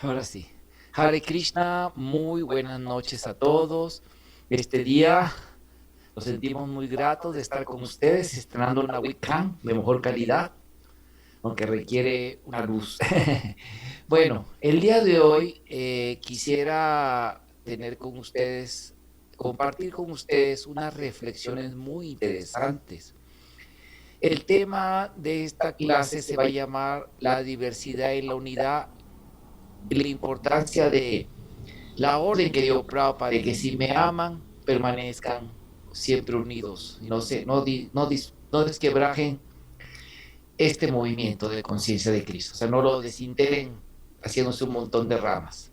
Ahora sí. Hare Krishna, muy buenas noches a todos. Este día nos sentimos muy gratos de estar con ustedes, estrenando una webcam de mejor calidad, aunque requiere una luz. Bueno, el día de hoy quisiera tener con ustedes, compartir con ustedes unas reflexiones muy interesantes. El tema de esta clase se va a llamar la diversidad y la unidad y la importancia de la orden que dio Prabhupada de que si me aman, permanezcan siempre unidos. No sé, no desquebrajen este movimiento de conciencia de Cristo. O sea, no lo desintegren haciéndose un montón de ramas.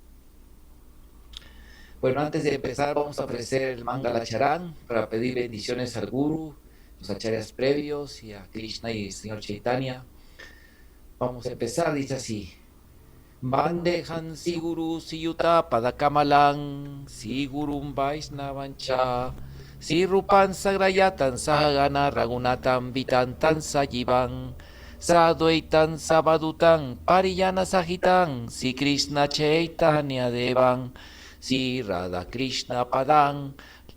Bueno, antes de empezar, vamos a ofrecer el Mangala Charan para pedir bendiciones al Guru, los acharyas previos y a Krishna y el Señor Chaitanya. Vamos a empezar, dice así. Bandejan Siguru Siyuta Padakamalang Sigurum Vaisnavancha Sirupan Sagrayatan Sahagana Ragunatan Vitantan Sajivan Sadwaitan Sabadutan Pariyana Sahitan Si Krishna Chaitanya Devan Si Radha Krishna Padang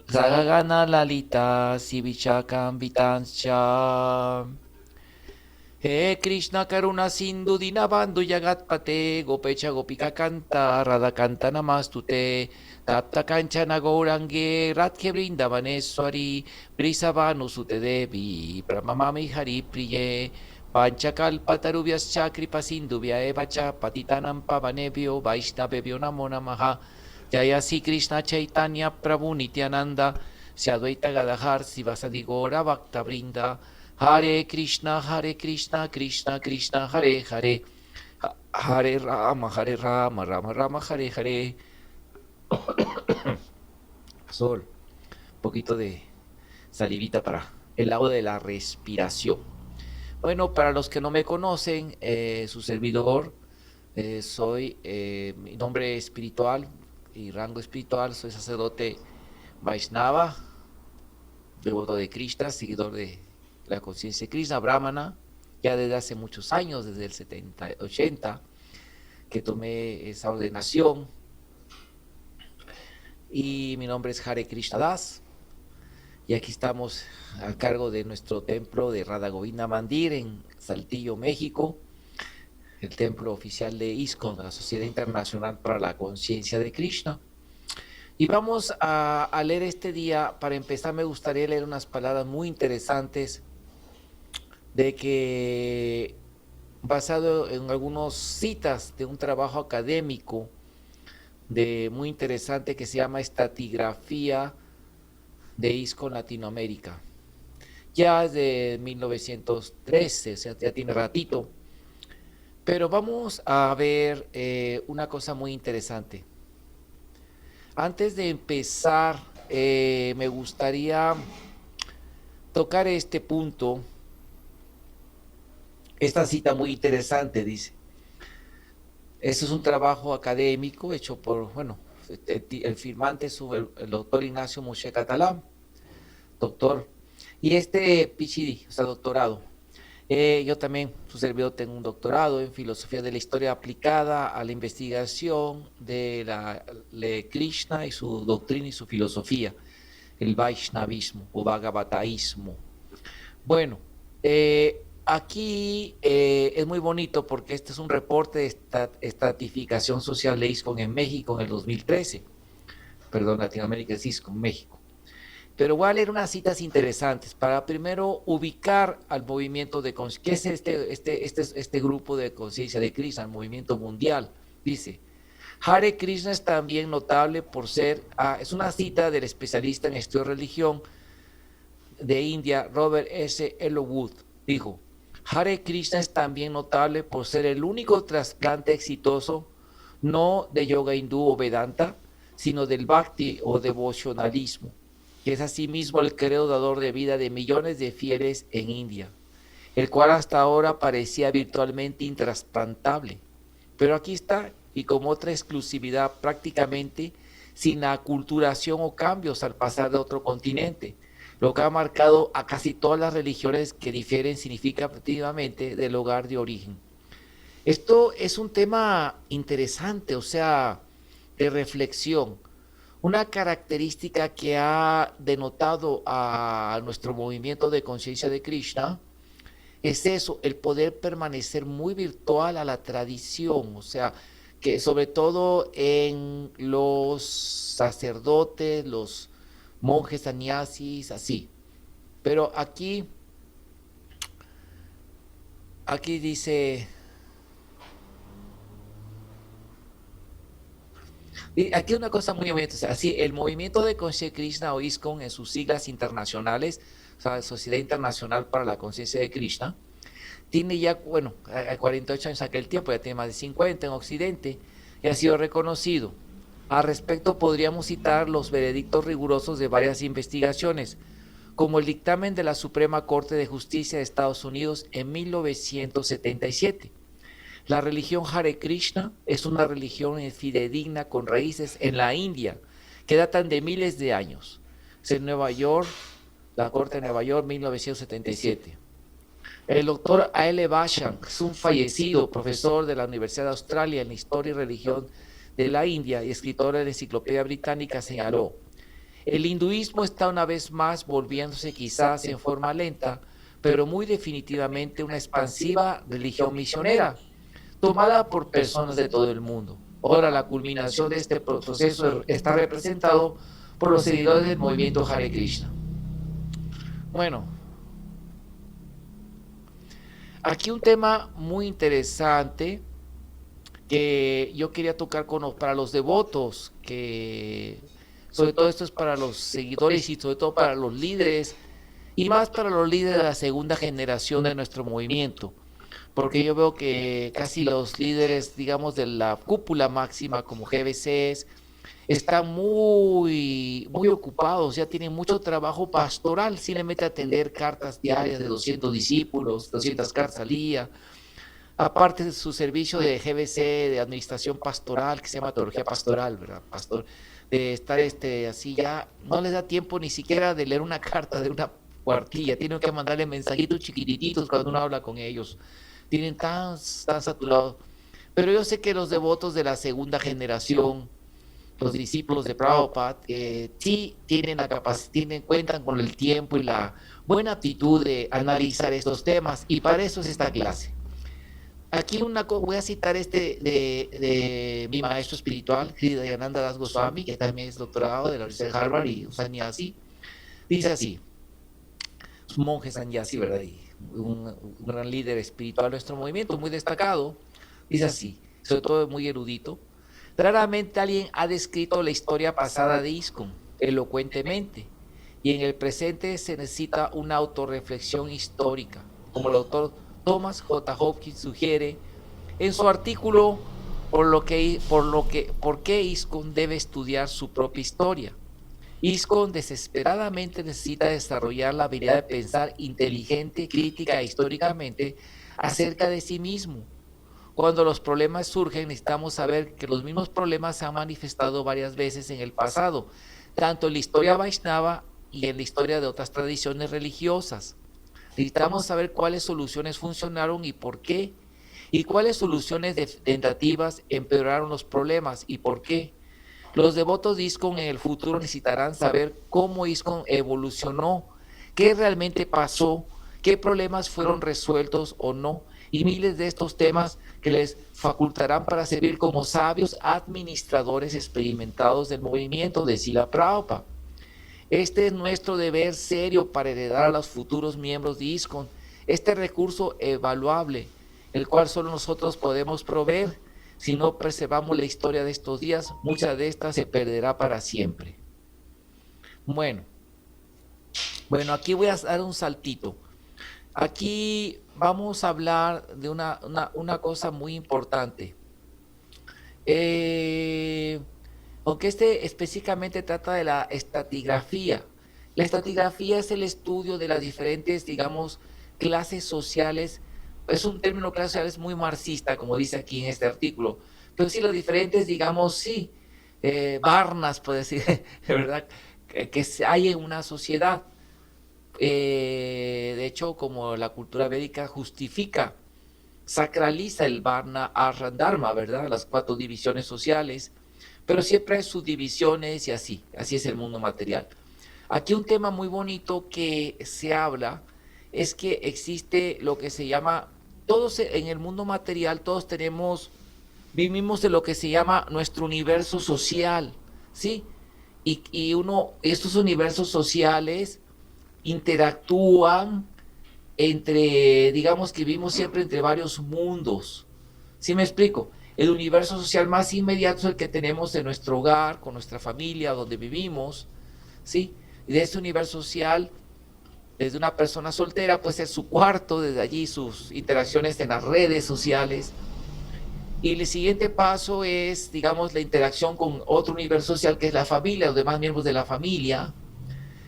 Sagagana Lalita Si Vichakam Vitanscha. He Krishna Karuna Sindhu Dinabandhu Jagatpate Gopecha Gopika Kanta Radha Kanta Namastute Tapta Kanchana Gourange Radhe Vrindavaneswari Brisavanu Sute Devi Pramamami Hari Priye Panchakalpa Tarubhyas Chakripa Sindhubhya Evacha Patitanam Pavanebhyo Vaishnavebhyo Namo Namaha Jaya Sri Krishna Chaitanya Prabhu Nityananda Sadvaita Gadadhar Sivasadi Gaura Bhakta Vrinda Hare Krishna, Krishna Krishna, Hare Hare, Hare Rama, Rama Rama, Hare Hare. Sol, un poquito de salivita para el lado de la respiración. Bueno, para los que no me conocen, su servidor, soy mi nombre espiritual y rango espiritual, soy sacerdote Vaishnava, devoto de Krishna, seguidor de la conciencia de Krishna, Brahmana, ya desde hace muchos años, desde el 70, 80, que tomé esa ordenación. Y mi nombre es Hare Krishna Das, y aquí estamos a cargo de nuestro templo de Radha Govinda Mandir en Saltillo, México, el templo oficial de ISKCON, la Sociedad Internacional para la Conciencia de Krishna. Y vamos a leer este día. Para empezar, me gustaría leer unas palabras muy interesantes de que, basado en algunas citas de un trabajo académico muy interesante que se llama Estratigrafía de ISKCON Latinoamérica. Ya es de 1913, o sea, ya tiene ratito. Pero vamos a ver una cosa muy interesante. Antes de empezar, me gustaría tocar este punto. Esta cita muy interesante dice: este es un trabajo académico hecho por, bueno, el firmante es el doctor Ignacio Moshe Catalán, doctor, y este PhD, o sea, doctorado. Yo también, su servidor, tengo un doctorado en filosofía de la historia aplicada a la investigación de Krishna y su doctrina y su filosofía, el Vaishnavismo o Bhagavataísmo. Bueno, aquí es muy bonito porque este es un reporte de estratificación social de ISKCON en México en el 2013. Perdón, Latinoamérica es ISKCON, México. Pero voy a leer unas citas interesantes para primero ubicar al movimiento de conciencia. ¿Qué es este grupo de conciencia de Krishna, el movimiento mundial? Dice: Hare Krishna es también notable por ser, es una cita del especialista en estudio de religión de India, Robert S. Elwood. Dijo: Hare Krishna es también notable por ser el único trasplante exitoso, no de yoga hindú o Vedanta, sino del bhakti o devocionalismo, que es asimismo el credo dador de vida de millones de fieles en India, el cual hasta ahora parecía virtualmente intrasplantable. Pero aquí está, y como otra exclusividad prácticamente sin aculturación o cambios al pasar de otro continente, lo que ha marcado a casi todas las religiones que difieren significativamente del lugar de origen. Esto es un tema interesante, o sea, de reflexión. Una característica que ha denotado a nuestro movimiento de conciencia de Krishna es eso, el poder permanecer muy virtual a la tradición, o sea, que sobre todo en los sacerdotes, los monjes sannyasis, así. Pero aquí dice, y aquí una cosa muy bonita, o sea, así, el movimiento de Conciencia Krishna o ISKCON en sus siglas internacionales, o sea, Sociedad Internacional para la Conciencia de Krishna, tiene ya, bueno, a 48 años aquel tiempo, ya tiene más de 50 en Occidente, y ha sido reconocido. Al respecto podríamos citar los veredictos rigurosos de varias investigaciones, como el dictamen de la Suprema Corte de Justicia de Estados Unidos en 1977. La religión Hare Krishna es una religión fidedigna con raíces en la India, que datan de miles de años. Es en Nueva York, la Corte de Nueva York, 1977. El doctor A.L. Basham, es un fallecido profesor de la Universidad de Australia en Historia y Religión de la India y escritor de la Enciclopedia Británica, señaló: el hinduismo está una vez más volviéndose, quizás en forma lenta, pero muy definitivamente, una expansiva religión misionera, tomada por personas de todo el mundo. Ahora, la culminación de este proceso está representado por los seguidores del movimiento Hare Krishna. Bueno, aquí un tema muy interesante que yo quería tocar para los devotos, que sobre todo esto es para los seguidores y sobre todo para los líderes, y más para los líderes de la segunda generación de nuestro movimiento, porque yo veo que casi los líderes, digamos, de la cúpula máxima como GBCs, están muy ocupados, ya tienen mucho trabajo pastoral, simplemente atender cartas diarias de 200 discípulos, 200 cartas al día, aparte de su servicio de GBC, de administración pastoral, que se llama teología pastoral, ¿verdad? Pastor, de estar así ya, no les da tiempo ni siquiera de leer una carta de una cuartilla, tienen que mandarle mensajitos chiquititos cuando uno habla con ellos, tienen tan saturados. Pero yo sé que los devotos de la segunda generación, los discípulos de Prabhupada, sí tienen la capacidad, cuentan con el tiempo y la buena actitud de analizar estos temas, y para eso es esta clase. Aquí voy a citar de mi maestro espiritual, Hridayananda Das Goswami, que también es doctorado de la Universidad de Harvard y un sannyasi. Dice así, es un monje sannyasi, ¿verdad? Y un gran líder espiritual de nuestro movimiento, muy destacado. Dice así, sobre todo muy erudito: raramente alguien ha descrito la historia pasada de ISKCON elocuentemente, y en el presente se necesita una autorreflexión histórica, como el autor Thomas J. Hopkins sugiere en su artículo ¿Por qué ISKCON debe estudiar su propia historia? ISKCON desesperadamente necesita desarrollar la habilidad de pensar inteligente, crítica e históricamente acerca de sí mismo. Cuando los problemas surgen, necesitamos saber que los mismos problemas se han manifestado varias veces en el pasado, tanto en la historia Vaishnava y en la historia de otras tradiciones religiosas. Necesitamos saber cuáles soluciones funcionaron y por qué, y cuáles soluciones tentativas empeoraron los problemas y por qué. Los devotos de ISKCON en el futuro necesitarán saber cómo ISKCON evolucionó, qué realmente pasó, qué problemas fueron resueltos o no, y miles de estos temas que les facultarán para servir como sabios administradores experimentados del movimiento de Srila Prabhupada. Este es nuestro deber serio para heredar a los futuros miembros de ISKCON este recurso evaluable, el cual solo nosotros podemos proveer. Si no preservamos la historia de estos días, mucha de esta se perderá para siempre. Bueno, aquí voy a dar un saltito. Aquí vamos a hablar de una cosa muy importante. Aunque específicamente trata de la estratigrafía. La estratigrafía es el estudio de las diferentes, digamos, clases sociales. Es un término clase social, es muy marxista, como dice aquí en este artículo. Pero sí, los diferentes, digamos, sí, varnas, puede decir, de verdad, que hay en una sociedad. De hecho, como la cultura védica justifica sacraliza el Varna Ashram Dharma, ¿verdad? Las 4 divisiones sociales, pero siempre hay subdivisiones y así es el mundo material. Aquí un tema muy bonito que se habla es que existe lo que se llama, todos en el mundo material, todos vivimos de lo que se llama nuestro universo social, ¿sí? Estos universos sociales interactúan digamos que vivimos siempre entre varios mundos. ¿Sí me explico? El universo social más inmediato es el que tenemos en nuestro hogar, con nuestra familia, donde vivimos, ¿sí? Y de ese universo social, desde una persona soltera, puede ser su cuarto, desde allí sus interacciones en las redes sociales. Y el siguiente paso es, digamos, la interacción con otro universo social que es la familia, los demás miembros de la familia.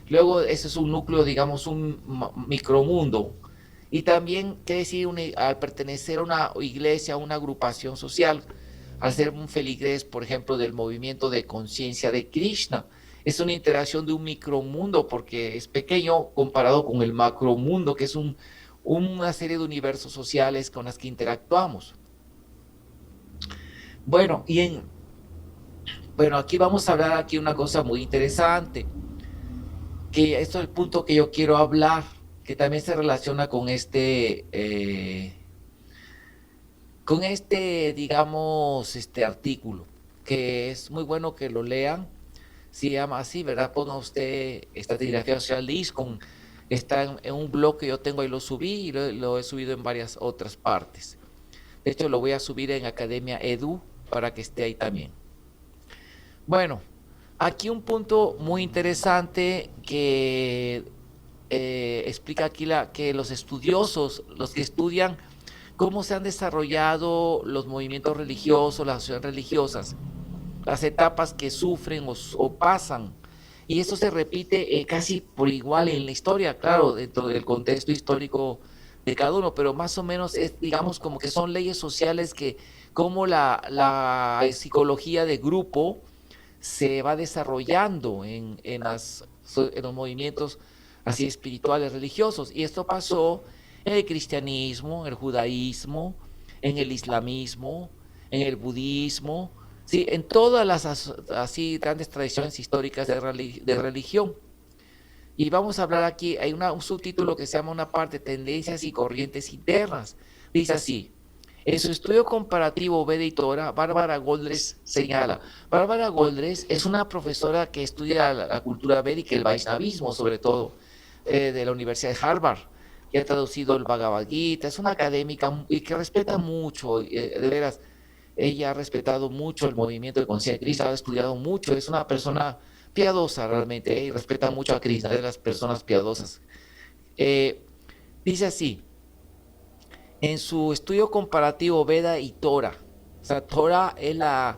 Luego, ese es un núcleo, digamos, un micromundo. Y también, ¿qué decir? Al pertenecer a una iglesia, a una agrupación social, al ser un feligrés, por ejemplo, del movimiento de conciencia de Krishna, es una interacción de un micromundo porque es pequeño comparado con el macromundo, que es una serie de universos sociales con las que interactuamos. Bueno, bueno, aquí vamos a hablar aquí una cosa muy interesante, que esto es el punto que yo quiero hablar, que también se relaciona digamos, este artículo, que es muy bueno que lo lean. Se llama así, ¿verdad? Ponga usted estratigrafía social de ISKCON. Está en un blog que yo tengo, ahí lo subí y lo he subido en varias otras partes. De hecho, lo voy a subir en Academia Edu para que esté ahí también. Bueno, aquí un punto muy interesante que explica aquí que los estudiosos, los que estudian cómo se han desarrollado los movimientos religiosos, las asociaciones religiosas, las etapas que sufren o pasan. Y eso se repite casi por igual en la historia, claro, dentro del contexto histórico de cada uno, pero más o menos es, digamos, como que son leyes sociales que, como la psicología de grupo se va desarrollando en los movimientos así espirituales, religiosos. Y esto pasó en el cristianismo, en el judaísmo, en el islamismo, en el budismo, sí, en todas las así grandes tradiciones históricas de religión. Y vamos a hablar aquí, hay un subtítulo que se llama una parte, tendencias y corrientes internas. Dice así: en su estudio comparativo Veda y Torah, Bárbara Goldres señala. Bárbara Goldres es una profesora que estudia la cultura védica, el Vaishnavismo sobre todo, de la Universidad de Harvard, que ha traducido el Bhagavad Gita, es una académica y que respeta mucho, de veras, ella ha respetado mucho el movimiento de conciencia de Krishna, ha estudiado mucho, es una persona piadosa realmente, y respeta mucho a Krishna, de las personas piadosas. Dice así: en su estudio comparativo Veda y Torah, o sea, Torah es la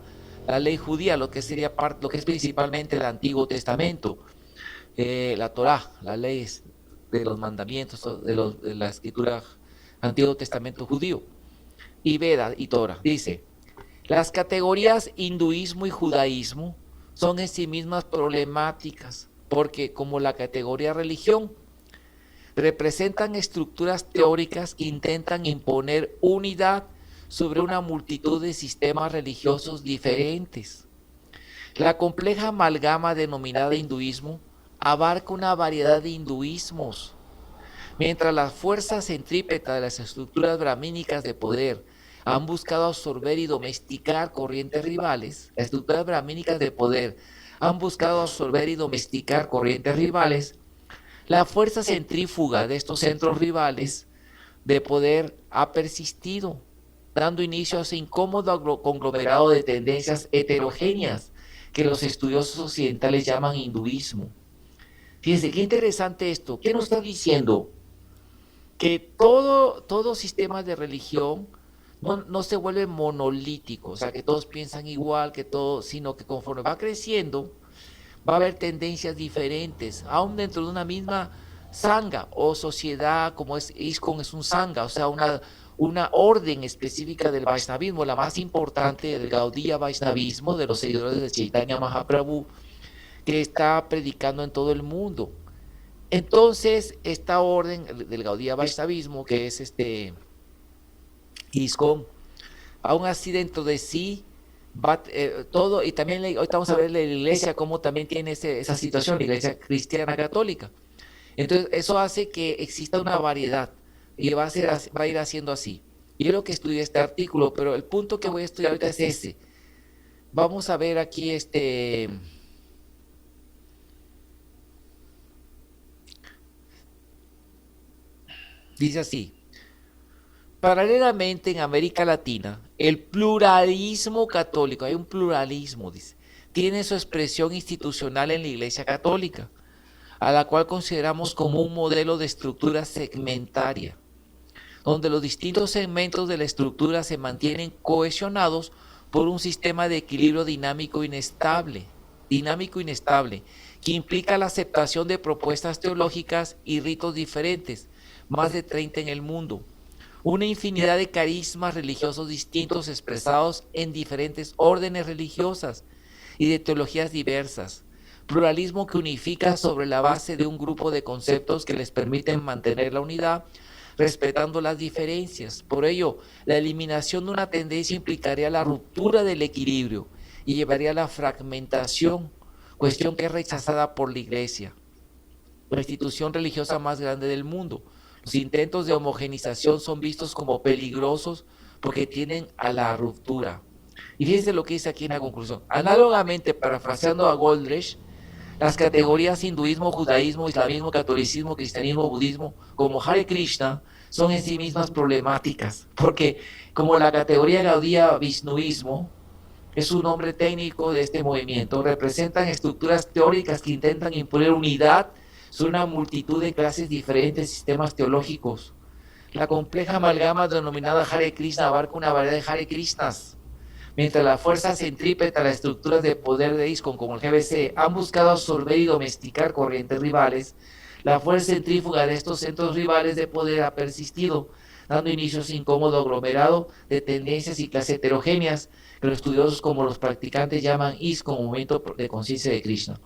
ley judía, lo que sería lo que es principalmente el Antiguo Testamento, la Torah, las leyes de los mandamientos de la escritura Antiguo Testamento judío, y Veda y Torah. Dice: las categorías hinduismo y judaísmo son en sí mismas problemáticas, porque como la categoría religión, representan estructuras teóricas que intentan imponer unidad sobre una multitud de sistemas religiosos diferentes. La compleja amalgama denominada hinduismo abarca una variedad de hinduismos, mientras las fuerzas centrípetas de las estructuras brahmínicas de poder han buscado absorber y domesticar corrientes rivales. Las estructuras brahmínicas de poder han buscado absorber y domesticar corrientes rivales. La fuerza centrífuga de estos centros rivales de poder ha persistido, dando inicio a ese incómodo conglomerado de tendencias heterogéneas que los estudiosos occidentales llaman hinduismo. Fíjense, qué interesante esto. ¿Qué nos está diciendo? Que todo sistema de religión no se vuelve monolítico, o sea, que todos piensan igual, sino que conforme va creciendo, va a haber tendencias diferentes, aún dentro de una misma sangha o sociedad, como es ISKCON, es un sangha, o sea, una orden específica del Vaishnavismo, la más importante del Gaudiya Vaishnavismo, de los seguidores de Chaitanya Mahaprabhu, que está predicando en todo el mundo. Entonces, esta orden del Gaudiya Vaishnavismo, que es ISKCON, aún así dentro de sí va todo, y también ahorita vamos a ver la iglesia cómo también tiene esa situación, la iglesia cristiana católica. Entonces eso hace que exista una variedad y va a ir haciendo así. Y yo lo que estudié este artículo, pero el punto que voy a estudiar ahorita es ese. Vamos a ver aquí dice así: paralelamente en América Latina, el pluralismo católico, hay un pluralismo, dice, tiene su expresión institucional en la Iglesia Católica, a la cual consideramos como un modelo de estructura segmentaria, donde los distintos segmentos de la estructura se mantienen cohesionados por un sistema de equilibrio dinámico inestable, que implica la aceptación de propuestas teológicas y ritos diferentes, más de 30 en el mundo, una infinidad de carismas religiosos distintos expresados en diferentes órdenes religiosas y de teologías diversas, pluralismo que unifica sobre la base de un grupo de conceptos que les permiten mantener la unidad, respetando las diferencias. Por ello, la eliminación de una tendencia implicaría la ruptura del equilibrio y llevaría a la fragmentación, cuestión que es rechazada por la Iglesia, la institución religiosa más grande del mundo. Los intentos de homogenización son vistos como peligrosos porque tienden a la ruptura. Y fíjense lo que dice aquí en la conclusión. Análogamente, parafraseando a Goldreich, las categorías hinduismo, judaísmo, islamismo, catolicismo, cristianismo, budismo, como Hare Krishna, son en sí mismas problemáticas, porque como la categoría gaudía vishnuismo es un nombre técnico de este movimiento, representan estructuras teóricas que intentan imponer unidad sobre una multitud de clases diferentes de sistemas teológicos. La compleja amalgama denominada Hare Krishna abarca una variedad de Hare Krishnas, mientras la fuerza centrípeta, las estructuras de poder de ISKCON como el GBC han buscado absorber y domesticar corrientes rivales. La fuerza centrífuga de estos centros rivales de poder ha persistido, dando inicio a un incómodo aglomerado de tendencias y clases heterogéneas que los estudiosos como los practicantes llaman ISKCON, movimiento de conciencia de Krishna.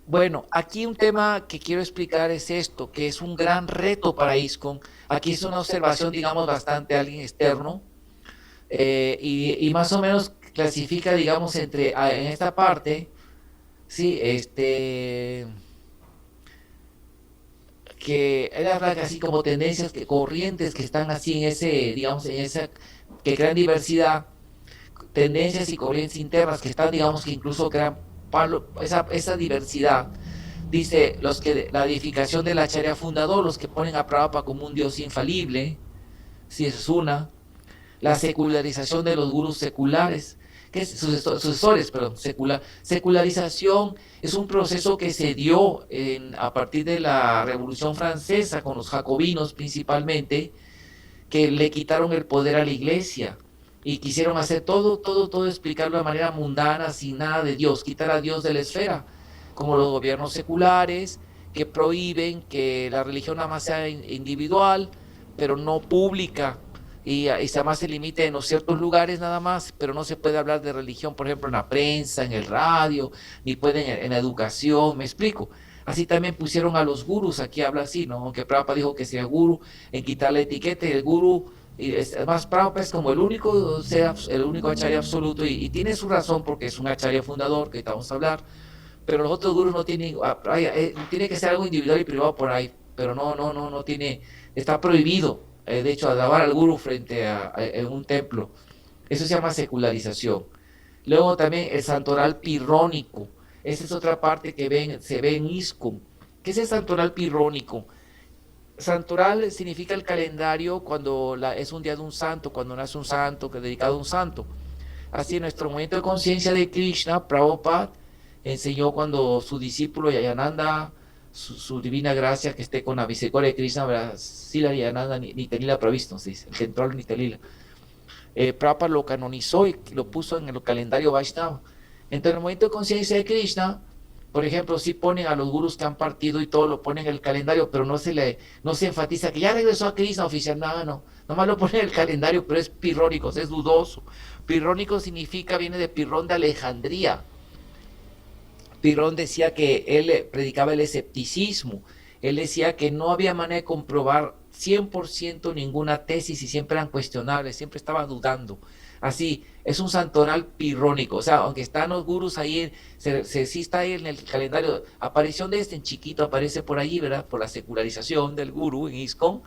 Bueno, aquí un tema que quiero explicar es esto, que es un gran reto para ISKCON. Aquí es una observación, digamos, bastante a alguien externo, y más o menos clasifica, digamos, en esta parte, sí, que era así como tendencias, corrientes que están así en ese, digamos, en esa, que crean diversidad, tendencias y corrientes internas que están, digamos, que incluso crean esa diversidad. Dice, la edificación del acharya fundador, los que ponen a Prabhupada como un dios infalible, si eso es una. La secularización de los gurús seculares, que es sucesores, perdón, secularización es un proceso que se dio a partir de la Revolución Francesa con los jacobinos principalmente, que le quitaron el poder a la iglesia y quisieron hacer todo explicarlo de manera mundana, sin nada de Dios, quitar a Dios de la esfera, como los gobiernos seculares que prohíben que la religión nada más sea individual, pero no pública, y además se limite en los ciertos lugares nada más, pero no se puede hablar de religión, por ejemplo, en la prensa, en el radio, ni pueden en la educación, me explico. Así también pusieron a los gurús, aquí habla así, ¿no? Aunque Prabhupada dijo que sea gurú, en quitar la etiqueta, el gurú, y además Prabhupada es como el único acharya absoluto, y tiene su razón porque es un acharya fundador, que vamos a hablar, pero los otros gurús no tienen, tiene que ser algo individual y privado por ahí, pero no tiene, está prohibido, de hecho, alabar al gurú en un templo. Eso se llama secularización. Luego también el santoral pirrónico. Esa es otra parte que se ve en ISKCON. ¿Qué es el santoral pirrónico? Santoral significa el calendario cuando es un día de un santo, cuando nace un santo, que es dedicado a un santo. Así, en nuestro momento de conciencia de Krishna, Prabhupada enseñó cuando su discípulo Yayananda, su divina gracia, que esté con la misericordia de Krishna, Sila Yayananda Nitalila Pravisto, se dice, el central Nitalila. Prabhupada lo canonizó y lo puso en el calendario Vaishnava. Entonces, en el momento de conciencia de Krishna, por ejemplo, sí ponen a los gurús que han partido y todo, lo ponen en el calendario, pero no se enfatiza que ya regresó a Krishna oficial, no, nomás lo ponen en el calendario, pero es pirrónico, es dudoso. Pirrónico significa, viene de Pirrón de Alejandría. Pirrón decía que él predicaba el escepticismo, él decía que no había manera de comprobar 100% ninguna tesis y siempre eran cuestionables, siempre estaban dudando. Así, es un santoral pirrónico, o sea, aunque están los gurús ahí, sí está ahí en el calendario, aparición de este en chiquito, aparece por allí, ¿verdad? Por la secularización del gurú en ISKCON,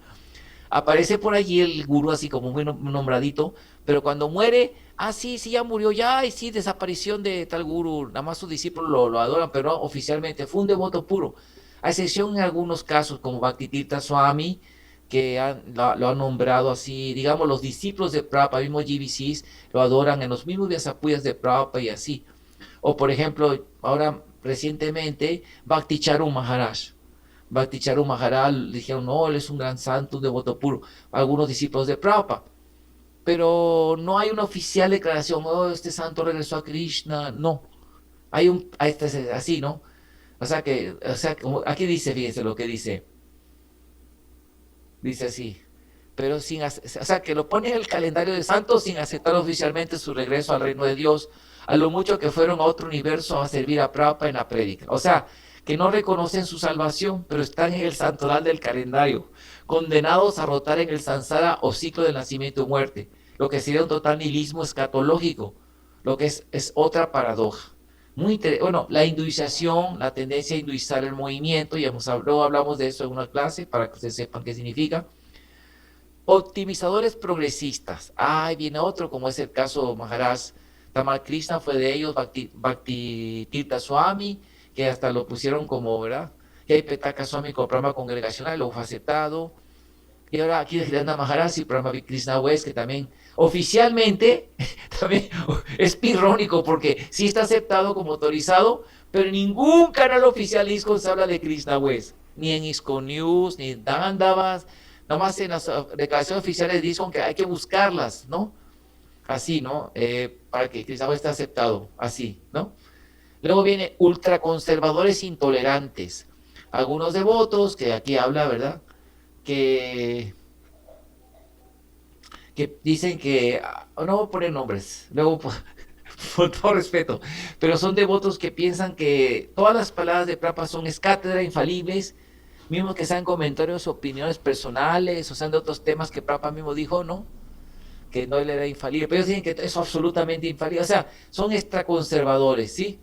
aparece por allí el gurú así como muy nombradito, pero cuando muere, sí, sí, ya murió, ya, y sí, desaparición de tal gurú, nada más sus discípulos lo adoran, pero no, oficialmente, fue un devoto puro, a excepción en algunos casos, como Bhaktitirtha Swami, que lo han nombrado así, digamos, los discípulos de Prabhupada, mismos GBCs, lo adoran en los mismos Vyasapuyas de Prabhupada y así. O por ejemplo, ahora recientemente, Bhakti Charu Maharaj. Bhakti Charu Maharaj dijeron, no, él es un gran santo, un devoto puro. Algunos discípulos de Prabhupada. Pero no hay una oficial declaración, oh, este santo regresó a Krishna. No. Hay así, ¿no? Como, aquí dice, fíjense lo que dice. Dice así. Pero o sea, que lo pone en el calendario de santos sin aceptar oficialmente su regreso al reino de Dios, a lo mucho que fueron a otro universo a servir a Prabhupada en la prédica. O sea, que no reconocen su salvación, pero están en el santoral del calendario, condenados a rotar en el samsara o ciclo del nacimiento y muerte, lo que sería un total nihilismo escatológico, lo que es otra paradoja. Bueno, la hinduización, la tendencia a hinduizar el movimiento, luego hablamos de eso en una clase para que ustedes sepan qué significa. Optimizadores progresistas. Viene otro, como es el caso Maharaj Tamal Krishna, fue de ellos, Bhakti Tirtha Swami, que hasta lo pusieron como, ¿verdad? Y hay Petaka Swami con programa congregacional, lo fue aceptado. Y ahora aquí de Hridayanda Maharaj y Brahma Krishna West, que también oficialmente también es pirrónico, porque sí está aceptado como autorizado, pero en ningún canal oficial ISKCON se habla de Krishna West, ni en ISKCON News, ni en Dandavas, nomás en las declaraciones oficiales de ISKCON que hay que buscarlas, ¿no? Así, ¿no? Para que Krishna West esté aceptado, así, ¿no? Luego viene ultraconservadores intolerantes. Algunos devotos, que aquí habla, ¿verdad? Que dicen que, no voy a poner nombres, luego por todo respeto, pero son devotos que piensan que todas las palabras de Prabhupada son cátedra, infalibles, mismo que sean comentarios, opiniones personales, o sean de otros temas que Prabhupada mismo dijo, ¿no? Que no le era infalible, pero ellos dicen que es absolutamente infalible, o sea, son extraconservadores, ¿sí?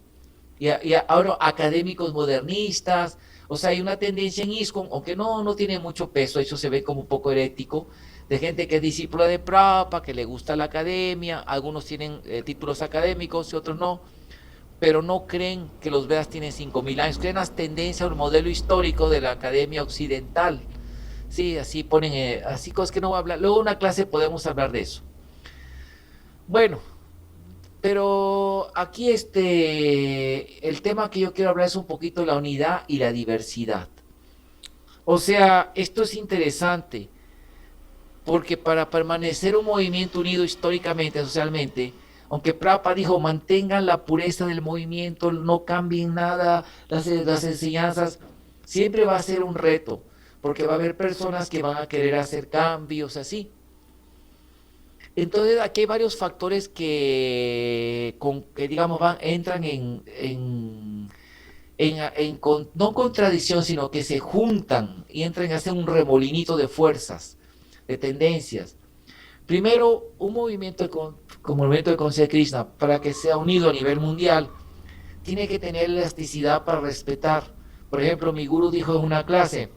Y ahora académicos modernistas, o sea, hay una tendencia en ISKCON, aunque no tiene mucho peso, eso se ve como un poco herético, de gente que es discípula de Prabhupada, que le gusta la academia, algunos tienen títulos académicos y otros no, pero no creen que los Vedas tienen 5000 años, creen las tendencias, el modelo histórico de la academia occidental. Sí, así ponen, así cosas que no voy a hablar. Luego en una clase podemos hablar de eso. Bueno, pero aquí el tema que yo quiero hablar es un poquito de la unidad y la diversidad. O sea, esto es interesante, porque para permanecer un movimiento unido históricamente, socialmente, aunque Prabhupada dijo, mantengan la pureza del movimiento, no cambien nada, las enseñanzas, siempre va a ser un reto, porque va a haber personas que van a querer hacer cambios así. Entonces aquí hay varios factores que digamos, entran no contradicción, sino que se juntan y entran a hacer un remolinito de fuerzas, de tendencias. Primero, un movimiento como el movimiento de conciencia de Krishna, para que sea unido a nivel mundial, tiene que tener elasticidad para respetar. Por ejemplo, mi gurú dijo en una clase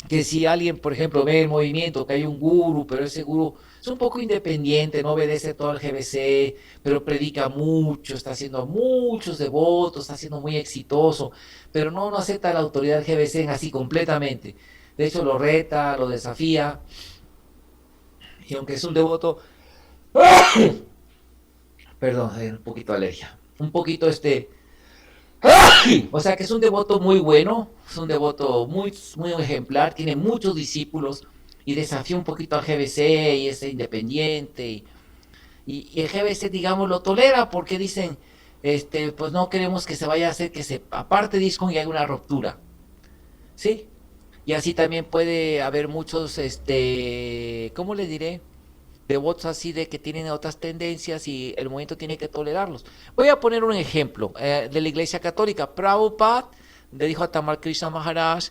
que si alguien, por ejemplo, ve el movimiento, que hay un gurú, pero ese gurú es un poco independiente, no obedece todo el GBC, pero predica mucho, está haciendo muchos devotos, está siendo muy exitoso, pero no acepta la autoridad del GBC así completamente. De hecho, lo reta, lo desafía, y aunque es un devoto, perdón, hay un poquito de alergia, un poquito o sea que es un devoto muy bueno, es un devoto muy ejemplar, tiene muchos discípulos y desafía un poquito al GBC y es independiente y el GBC, digamos, lo tolera porque dicen, pues no queremos que se vaya a hacer que se aparte de ISKCON y hay una ruptura, ¿sí? Y así también puede haber muchos, ¿cómo le diré? Devotos así de que tienen otras tendencias y el movimiento tiene que tolerarlos. Voy a poner un ejemplo de la Iglesia Católica. Prabhupada le dijo a Tamal Krishna Maharaj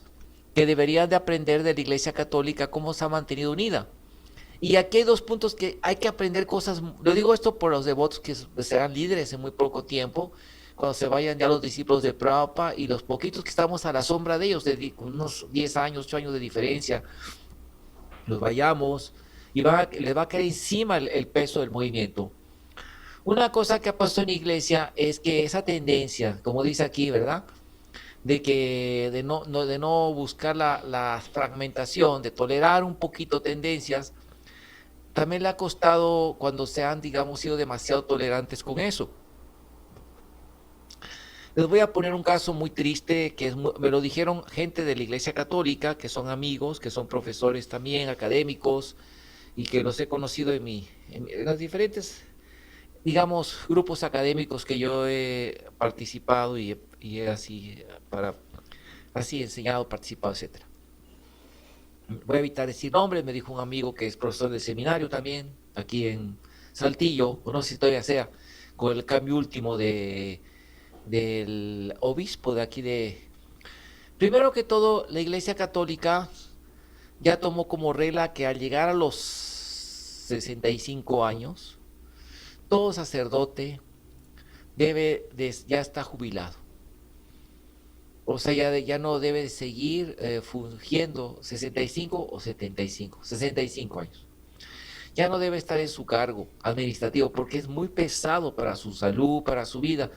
que deberían de aprender de la Iglesia Católica cómo se ha mantenido unida. Y aquí hay dos puntos que hay que aprender cosas. Lo digo esto por los devotos que serán líderes en muy poco tiempo, cuando se vayan ya los discípulos de Prabhupada y los poquitos que estamos a la sombra de ellos, de unos 10 años, 8 años de diferencia, los vayamos y les va a caer encima el peso del movimiento. Una cosa que ha pasado en la iglesia es que esa tendencia, como dice aquí, ¿verdad? De no buscar la fragmentación, de tolerar un poquito tendencias, también le ha costado cuando se han, digamos, sido demasiado tolerantes con eso. Les voy a poner un caso muy triste que me lo dijeron gente de la Iglesia Católica, que son amigos, que son profesores también, académicos, y que los he conocido en los diferentes, digamos, grupos académicos que yo he participado y he así enseñado, participado, etcétera. Voy a evitar decir nombres, me dijo un amigo que es profesor de seminario también, aquí en Saltillo, no sé si todavía sea, con el cambio último del obispo de aquí de... Primero que todo, la Iglesia Católica ya tomó como regla que al llegar a los 65 años, todo sacerdote ya está jubilado. O sea, ya no debe de seguir fungiendo 65 o 75, 65 años. Ya no debe estar en su cargo administrativo porque es muy pesado para su salud, para su vida.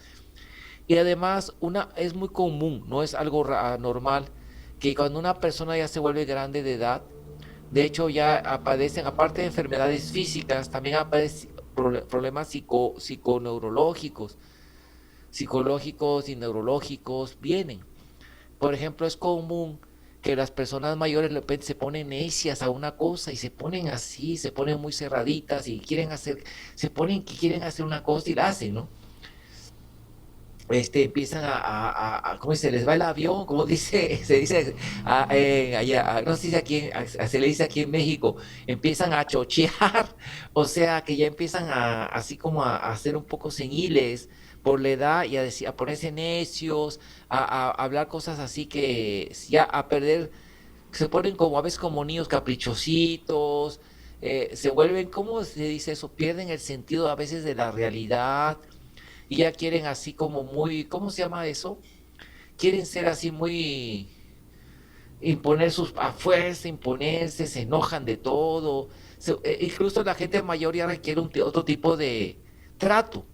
Y además es muy común, no es algo normal, que cuando una persona ya se vuelve grande de edad, de hecho ya aparecen, aparte de enfermedades físicas, también aparecen problemas psicológicos y neurológicos vienen. Por ejemplo, es común que las personas mayores de repente se ponen necias a una cosa y se ponen así, se ponen muy cerraditas y se ponen que quieren hacer una cosa y la hacen, ¿no? Empiezan ¿cómo se les va el avión? Como se dice allá, no sé si aquí, se le dice aquí en México, empiezan a chochear, o sea que ya empiezan así como a ser un poco seniles por la edad y a ponerse necios, a hablar cosas así que ya a perder, se ponen como a veces como niños caprichositos, se vuelven, ¿cómo se dice eso? Pierden el sentido a veces de la realidad y ya quieren así como muy, ¿cómo se llama eso? Quieren ser así muy, a fuerza, imponerse, se enojan de todo. Incluso la gente mayor ya requiere otro tipo de trato,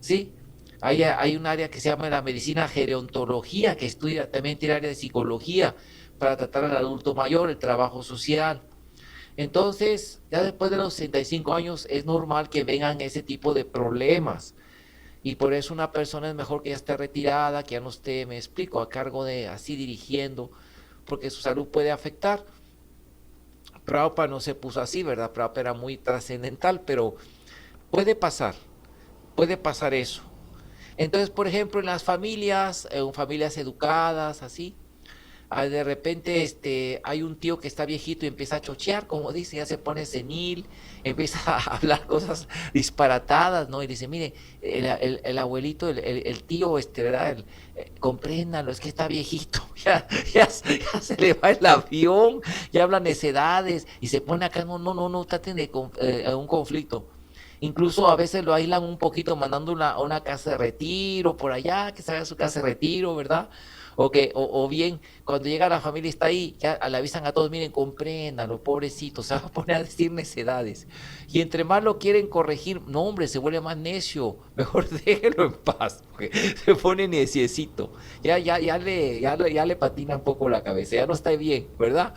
¿sí? Hay un área que se llama la medicina gerontología, que estudia, también tiene área de psicología, para tratar al adulto mayor, el trabajo social. Entonces, ya después de los 65 años es normal que vengan ese tipo de problemas. Y por eso una persona es mejor que ya esté retirada, que ya no esté, me explico, a cargo de así dirigiendo, porque su salud puede afectar. Prabhupada no se puso así, ¿verdad? Prabhupada era muy trascendental, pero puede pasar, puede pasar eso. Entonces, por ejemplo, en las familias, en familias educadas, así, de repente hay un tío que está viejito y empieza a chochear, como dice, ya se pone senil, empieza a hablar cosas disparatadas, ¿no? Y dice, mire, el abuelito, el tío, ¿verdad? Compréndalo, es que está viejito, ya se le va el avión, ya habla necedades y se pone acá, no, traten de un conflicto. Incluso a veces lo aíslan un poquito mandando a una casa de retiro por allá, que se haga su casa de retiro, ¿verdad? O bien, cuando llega la familia y está ahí, ya le avisan a todos, miren, compréndanlo, pobrecito, se va a poner a decir necedades. Y entre más lo quieren corregir, no hombre, se vuelve más necio, mejor déjelo en paz, porque se pone neciecito. Ya le patina un poco la cabeza, ya no está bien, ¿verdad?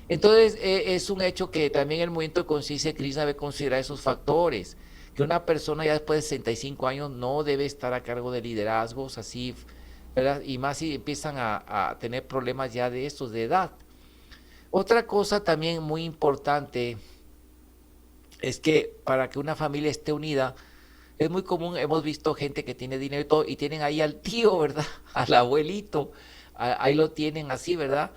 Entonces, es un hecho que también el movimiento de conciencia de Krishna debe considerar esos factores, que una persona ya después de 65 años no debe estar a cargo de liderazgos así, ¿verdad? Y más si empiezan a tener problemas ya de estos de edad. Otra cosa también muy importante es que para que una familia esté unida, es muy común, hemos visto gente que tiene dinero y todo, y tienen ahí al tío, ¿verdad? Al abuelito, ahí lo tienen así, ¿verdad?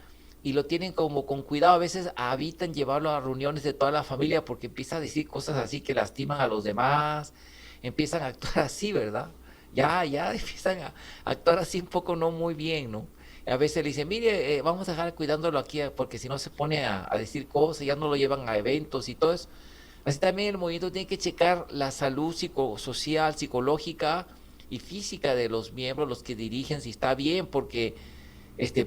Y lo tienen como con cuidado, a veces evitan llevarlo a reuniones de toda la familia porque empieza a decir cosas así que lastiman a los demás, empiezan a actuar así, ¿verdad? Ya empiezan a actuar así un poco no muy bien, ¿no? A veces le dicen, mire, vamos a dejar cuidándolo aquí porque si no se pone a decir cosas, ya no lo llevan a eventos y todo eso. Así también el movimiento tiene que checar la salud psicosocial, psicológica y física de los miembros, los que dirigen, si está bien, porque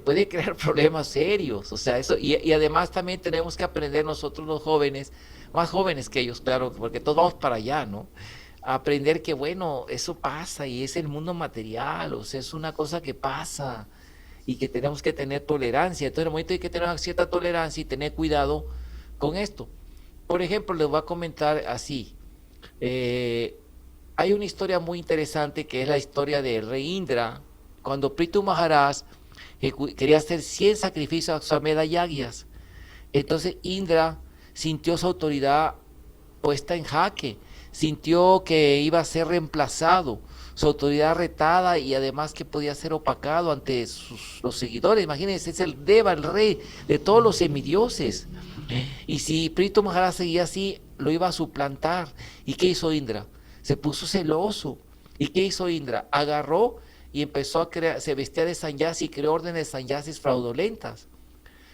puede crear problemas serios. O sea, eso, y además también tenemos que aprender nosotros los jóvenes, más jóvenes que ellos, claro, porque todos vamos para allá, ¿no? A aprender que, bueno, eso pasa y es el mundo material, o sea, es una cosa que pasa y que tenemos que tener tolerancia. Entonces, en el momento hay que tener una cierta tolerancia y tener cuidado con esto. Por ejemplo, les voy a comentar así. eh, Hay una historia muy interesante que es la historia del rey Indra, cuando Prithu Maharaj quería hacer 100 sacrificios a Sameda Yagyas. Entonces Indra sintió su autoridad puesta en jaque, sintió que iba a ser reemplazado, su autoridad retada y además que podía ser opacado ante los seguidores. Imagínense, es el Deva, el rey de todos los semidioses. Y si Prito Maharaj seguía así, lo iba a suplantar. ¿Y qué hizo Indra? Se puso celoso. ¿Y qué hizo Indra? Agarró y empezó a crear, se vestía de sanyasi y creó órdenes de sanyasis fraudulentas.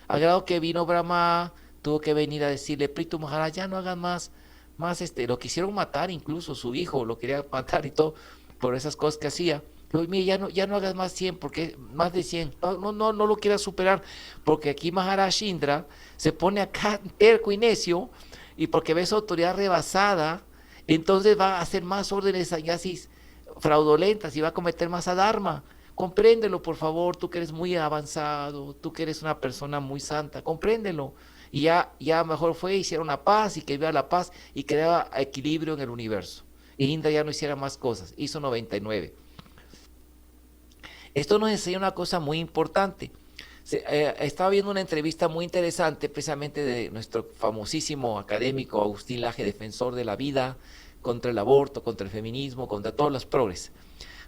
Al grado que vino Brahma, tuvo que venir a decirle, Prito Maharaj, ya no hagan lo quisieron matar, incluso su hijo lo quería matar y todo, por esas cosas que hacía. Pero mire, ya no hagas más 100, porque más de 100, no lo quieras superar, porque aquí Maharaj Indra se pone acá terco y necio, y porque ve su autoridad rebasada, entonces va a hacer más órdenes sanyasis fraudulentas y va a cometer más adharma. Compréndelo, por favor, tú que eres muy avanzado, tú que eres una persona muy santa, compréndelo. Y ya mejor fue, hicieron la paz y que viva la paz y creaba equilibrio en el universo. Y Indra ya no hiciera más cosas, hizo 99. Esto nos enseña una cosa muy importante. Estaba viendo una entrevista muy interesante precisamente de nuestro famosísimo académico Agustín Laje, defensor de la vida, contra el aborto, contra el feminismo, contra todos los progres,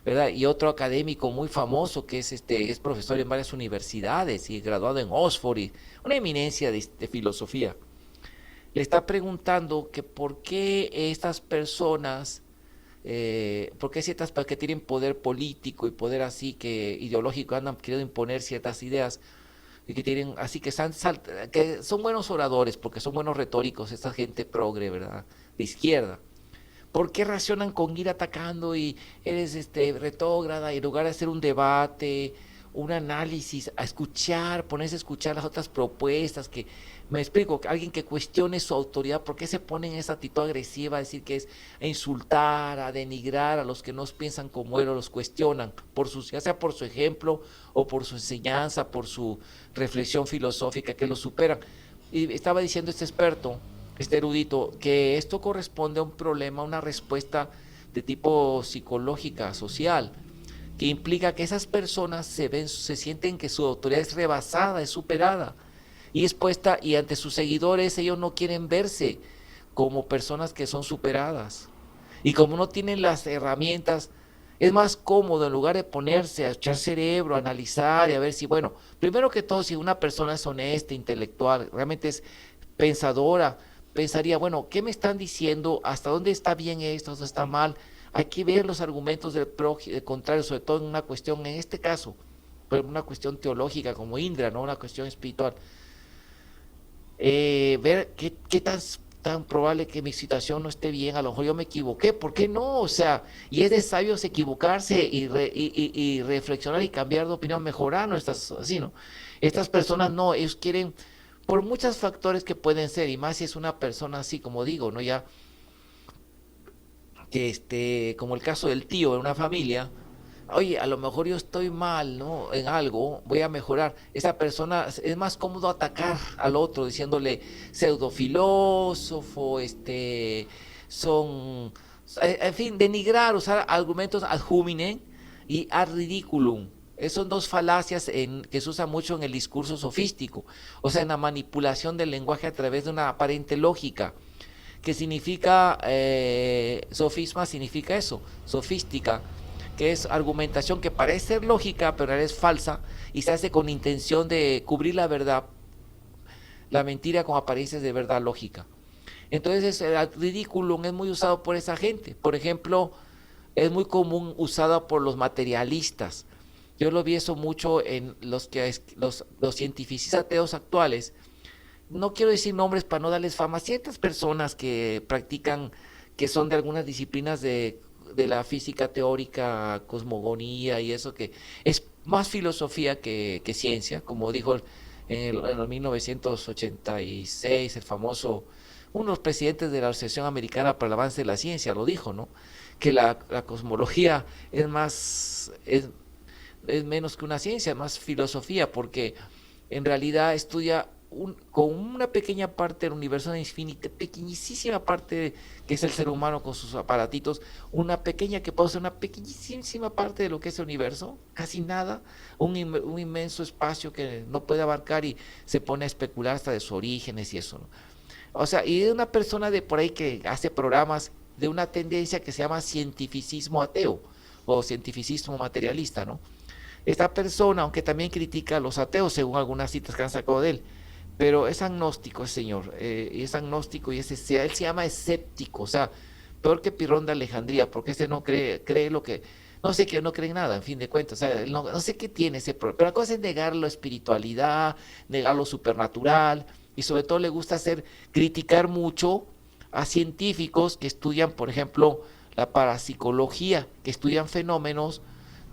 ¿verdad? Y otro académico muy famoso que es profesor en varias universidades y graduado en Oxford, y una eminencia de filosofía. Le está preguntando que por qué estas personas, por qué ciertas personas que tienen poder político y poder así que ideológico andan queriendo imponer ciertas ideas y que tienen así que son buenos oradores porque son buenos retóricos, esta gente progre, ¿verdad? De izquierda. ¿Por qué reaccionan con ir atacando y eres retógrada y en lugar de hacer un debate, un análisis, a escuchar, ponerse a escuchar las otras propuestas, que me explico, que alguien que cuestione su autoridad, ¿por qué se pone en esa actitud agresiva a decir que es a insultar, a denigrar a los que no piensan como él o los cuestionan, ya sea por su ejemplo o por su enseñanza, por su reflexión filosófica, que lo superan? Y estaba diciendo este experto, este erudito, que esto corresponde a un problema, una respuesta de tipo psicológica, social, que implica que esas personas se sienten que su autoridad es rebasada, es superada, y es puesta, y ante sus seguidores ellos no quieren verse como personas que son superadas. Y como no tienen las herramientas, es más cómodo en lugar de ponerse a echar cerebro, a analizar y a ver si, bueno, primero que todo, si una persona es honesta, intelectual, realmente es pensadora, pensaría, bueno, ¿qué me están diciendo? ¿Hasta dónde está bien esto? ¿Dónde está mal? Hay que ver los argumentos del contrario, sobre todo en una cuestión, en este caso, pues una cuestión teológica como Indra, ¿no? Una cuestión espiritual. Ver qué tan probable que mi situación no esté bien, a lo mejor yo me equivoqué, ¿por qué no? O sea, y es de sabios equivocarse y reflexionar y cambiar de opinión, mejorar nuestras, así, ¿no? Estas personas no, ellos quieren, por muchos factores que pueden ser, y más si es una persona así, como digo, ¿no? Ya que como el caso del tío en una familia, oye, a lo mejor yo estoy mal, ¿no? En algo, voy a mejorar. Esa persona es más cómodo atacar al otro diciéndole pseudofilósofo, son, en fin, denigrar, usar argumentos ad hominem y ad ridiculum. Esas son dos falacias que se usan mucho en el discurso sofístico, o sea, en la manipulación del lenguaje a través de una aparente lógica que significa, sofisma significa eso, sofística, que es argumentación que parece ser lógica, pero es falsa y se hace con intención de cubrir la verdad, la mentira con apariencias de verdad lógica. Entonces el ridículo es muy usado por esa gente. Por ejemplo, es muy común usada por los materialistas, Yo lo vi eso mucho en los cientificistas ateos actuales. No quiero decir nombres para no darles fama. Ciertas personas que practican, que son de algunas disciplinas de la física teórica, cosmogonía y eso, que es más filosofía que ciencia, como dijo en el 1986 el famoso, uno de los presidentes de la Asociación Americana para el Avance de la Ciencia lo dijo, ¿no? Que la cosmología es menos que una ciencia, es más filosofía, porque en realidad estudia con una pequeña parte del universo, una infinita, pequeñísima parte que es el ser humano con sus aparatitos, una pequeña que puede ser una pequeñísima parte de lo que es el universo, casi nada, un inmenso espacio que no puede abarcar y se pone a especular hasta de sus orígenes y eso, ¿no? O sea, y es una persona de por ahí que hace programas de una tendencia que se llama cientificismo ateo o cientificismo materialista, ¿no? Esta persona, aunque también critica a los ateos, según algunas citas que han sacado de él, pero es agnóstico el señor, y es agnóstico y él se llama escéptico, o sea, peor que Pirrón de Alejandría, porque ese no cree lo que, no sé que no cree en nada, en fin de cuentas, o sea, no sé qué tiene ese problema, pero la cosa es negar la espiritualidad, negar lo supernatural, y sobre todo le gusta criticar mucho a científicos que estudian, por ejemplo, la parapsicología, que estudian fenómenos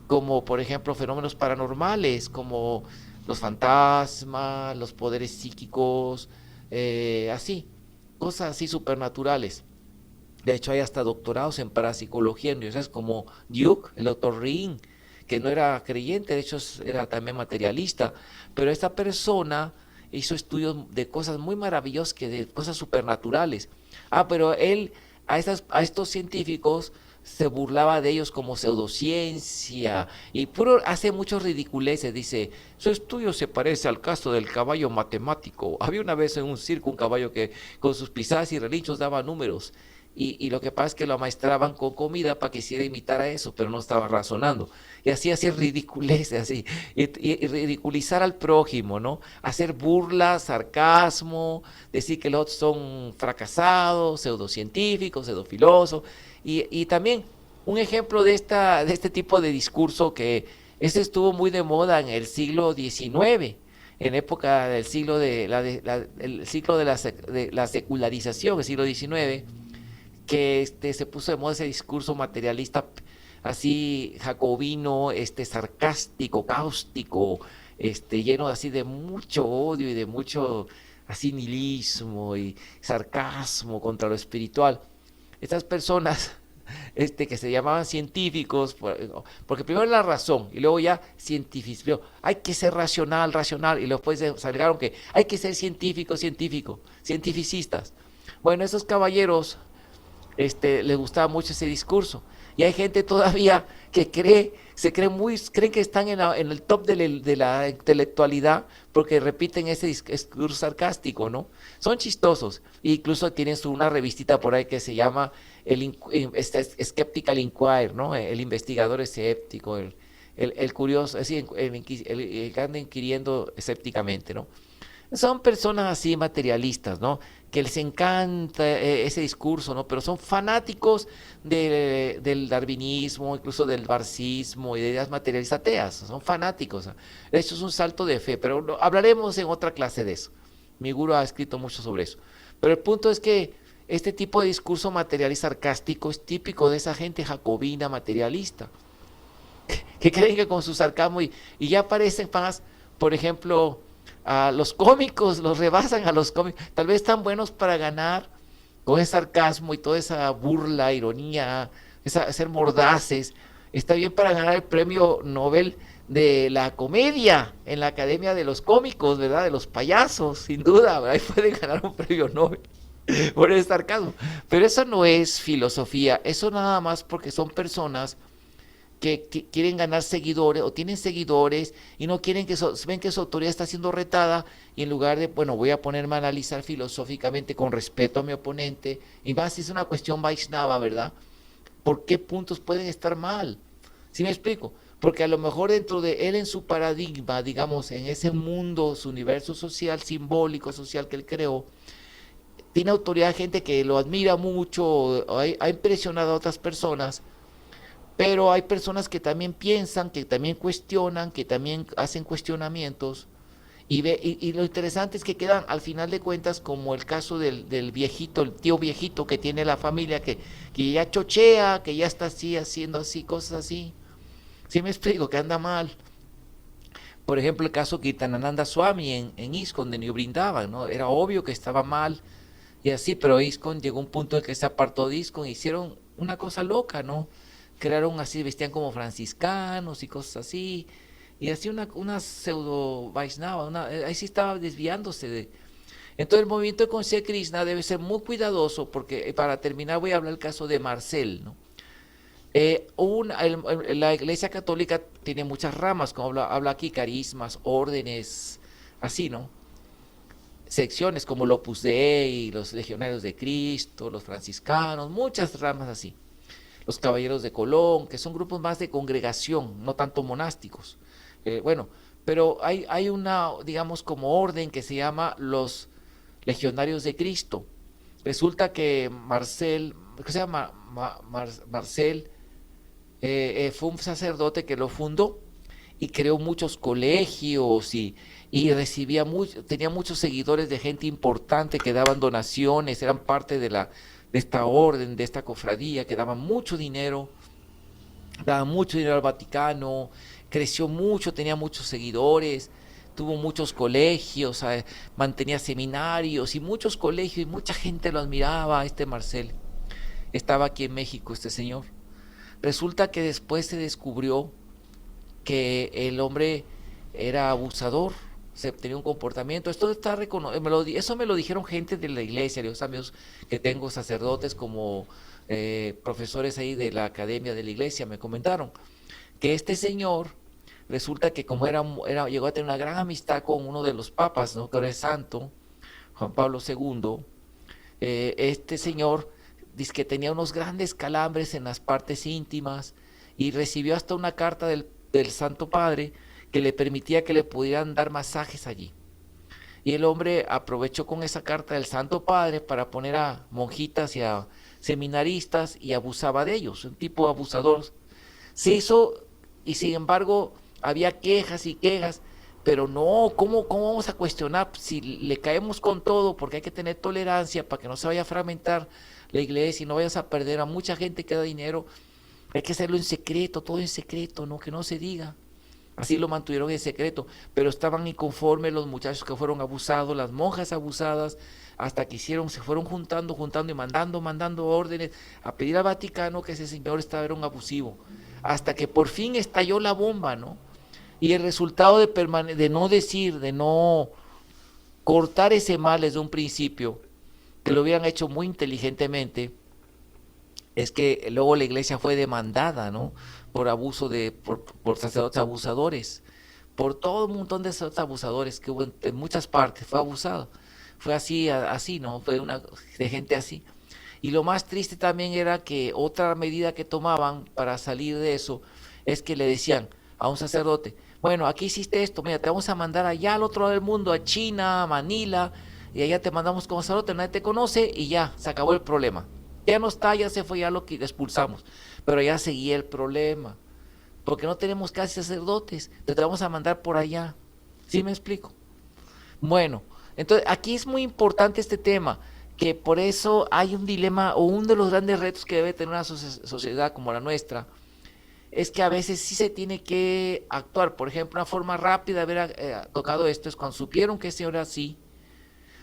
como por ejemplo fenómenos paranormales, como los fantasmas, los poderes psíquicos, así, cosas así supernaturales. De hecho, hay hasta doctorados en parapsicología en universidades como Duke, el doctor Ring, que no era creyente, de hecho era también materialista, pero esta persona hizo estudios de cosas muy maravillosas, de cosas supernaturales. Pero él a estos científicos se burlaba de ellos como pseudociencia y puro hace muchos ridiculeces. Dice, su estudio se parece al caso del caballo matemático. Había una vez en un circo un caballo que con sus pisadas y relinchos daba números. Y lo que pasa es que lo amaestraban con comida para que hiciera imitar a eso, pero no estaba razonando. Y así hacía ridiculeces, así, y ridiculizar al prójimo, ¿no? Hacer burlas, sarcasmo, decir que los otros son fracasados, pseudocientíficos, pseudofilósofos. Y también un ejemplo de este tipo de discurso que ese estuvo muy de moda en el siglo XIX, en época del siglo el ciclo de la secularización, el siglo XIX, que se puso de moda ese discurso materialista así jacobino, sarcástico, cáustico, lleno así de mucho odio y de mucho así nihilismo y sarcasmo contra lo espiritual. Estas personas que se llamaban científicos, porque primero la razón y luego ya científicos, hay que ser racional, racional, y después salieron que hay que ser científico, científico, cientificistas. Bueno, esos caballeros les gustaba mucho ese discurso. Y hay gente todavía que creen que están en el top de la intelectualidad porque repiten ese discurso sarcástico, ¿no? Son chistosos. E incluso tienen una revistita por ahí que se llama Skeptical Inquirer, ¿no? El investigador escéptico, el curioso, así, el que anda inquiriendo escépticamente, ¿no? Son personas así materialistas, ¿no? Que les encanta ese discurso, ¿no? Pero son fanáticos del darwinismo, incluso del marxismo y de ideas materialistas ateas. Son fanáticos, ¿no? Eso es un salto de fe, pero hablaremos en otra clase de eso. Mi gurú ha escrito mucho sobre eso. Pero el punto es que este tipo de discurso materialista sarcástico es típico de esa gente jacobina materialista, que creen que con su sarcasmo y ya parecen más, por ejemplo, a los cómicos, los rebasan a los cómicos, tal vez están buenos para ganar con ese sarcasmo y toda esa burla, ironía, ser mordaces, está bien para ganar el premio Nobel de la comedia en la Academia de los Cómicos, ¿verdad? De los payasos, sin duda, ¿verdad? Ahí pueden ganar un premio Nobel por el sarcasmo. Pero eso no es filosofía, eso nada más porque son personas que quieren ganar seguidores o tienen seguidores y no quieren ven que su autoridad está siendo retada y en lugar de, bueno, voy a ponerme a analizar filosóficamente con respeto a mi oponente, y más si es una cuestión Vaishnava, ¿verdad? ¿Por qué puntos pueden estar mal? ¿Sí me explico? Porque a lo mejor dentro de él, en su paradigma, digamos, en ese mundo, su universo social, simbólico, social que él creó, tiene autoridad gente que lo admira mucho, ha impresionado a otras personas, Pero hay personas que también piensan, que también cuestionan, que también hacen cuestionamientos. Y lo interesante es que quedan al final de cuentas como el caso del viejito, el tío viejito que tiene la familia, que ya chochea, que ya está así, haciendo así, cosas así. ¿Sí me explico? Que anda mal. Por ejemplo, el caso Kirtanananda Swami en ISKCON de New Brindavan, ¿no? Era obvio que estaba mal y así, pero ISKCON llegó a un punto en que se apartó de ISKCON e hicieron una cosa loca, ¿no? Crearon así, vestían como franciscanos y cosas así, y así una pseudo Vaishnava, ahí sí estaba desviándose de... Entonces el movimiento de conciencia de Krishna debe ser muy cuidadoso, porque para terminar voy a hablar del caso de Marcel, ¿no? La Iglesia Católica tiene muchas ramas, como habla aquí, carismas, órdenes, así, ¿no? Secciones como el Opus Dei, los Legionarios de Cristo, los franciscanos, muchas ramas así. Los Caballeros de Colón, que son grupos más de congregación, no tanto monásticos. Bueno, pero hay una, digamos, como orden que se llama los Legionarios de Cristo. Resulta que Marcel, ¿qué se llama? Marcel fue un sacerdote que lo fundó y creó muchos colegios y recibía tenía muchos seguidores de gente importante que daban donaciones, eran parte de esta orden, de esta cofradía, que daban mucho dinero al Vaticano, creció mucho, tenía muchos seguidores, tuvo muchos colegios, mantenía seminarios y muchos colegios y mucha gente lo admiraba, este Marcel. Estaba aquí en México este señor. Resulta que después se descubrió que el hombre era abusador, tenía un comportamiento. Esto está eso me lo dijeron gente de la iglesia, los amigos que tengo, sacerdotes como profesores ahí de la academia de la iglesia, me comentaron que este señor resulta que como llegó a tener una gran amistad con uno de los papas, ¿no? Que ahora es santo, Juan Pablo II. Este señor dice que tenía unos grandes calambres en las partes íntimas y recibió hasta una carta del Santo Padre que le permitía que le pudieran dar masajes allí. Y el hombre aprovechó con esa carta del Santo Padre para poner a monjitas y a seminaristas y abusaba de ellos, un tipo abusador. Se hizo, y sin embargo había quejas y quejas, pero no, ¿cómo vamos a cuestionar si le caemos con todo? Porque hay que tener tolerancia para que no se vaya a fragmentar la iglesia y no vayas a perder a mucha gente que da dinero. Hay que hacerlo en secreto, todo en secreto, no que no se diga. Así lo mantuvieron en secreto, pero estaban inconformes los muchachos que fueron abusados, las monjas abusadas, hasta que se fueron juntando y mandando órdenes a pedir al Vaticano que ese señor era un abusivo, hasta que por fin estalló la bomba, ¿no? Y el resultado de no decir, de no cortar ese mal desde un principio, que lo hubieran hecho muy inteligentemente, es que luego la iglesia fue demandada, ¿no? Por por sacerdotes abusadores, por todo un montón de sacerdotes abusadores que hubo en muchas partes, fue abusado. Fue así, ¿no? Fue de gente así. Y lo más triste también era que otra medida que tomaban para salir de eso es que le decían a un sacerdote, bueno, aquí hiciste esto, mira, te vamos a mandar allá al otro lado del mundo, a China, a Manila, y allá te mandamos como sacerdote, nadie te conoce y ya, se acabó el problema. Ya no está, ya se fue, ya lo que expulsamos. Pero ya seguía el problema, porque no tenemos casi sacerdotes, te vamos a mandar por allá. ¿Sí me explico? Bueno, entonces aquí es muy importante este tema, que por eso hay un dilema o uno de los grandes retos que debe tener una sociedad como la nuestra, es que a veces sí se tiene que actuar. Por ejemplo, una forma rápida de haber tocado esto es cuando supieron que ese era así,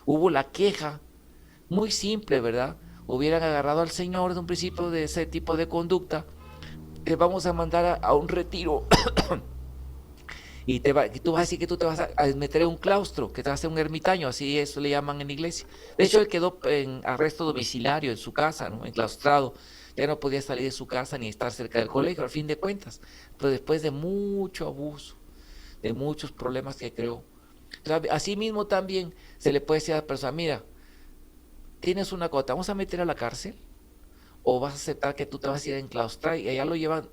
hubo la queja, muy simple, ¿verdad? Hubieran agarrado al Señor desde un principio de ese tipo de conducta, te vamos a mandar a un retiro y tú vas a decir que tú te vas a meter en un claustro, que te vas a hacer un ermitaño, así eso le llaman en la iglesia. De hecho, él quedó en arresto domiciliario en su casa, ¿no? Enclaustrado. Ya no podía salir de su casa ni estar cerca del colegio, al fin de cuentas. Pero después de mucho abuso, de muchos problemas que creó. Así mismo también se le puede decir a la persona, mira, tienes una cosa, ¿te vamos a meter a la cárcel? ¿O vas a aceptar que tú te vas a ir a enclaustrar? Y allá lo llevan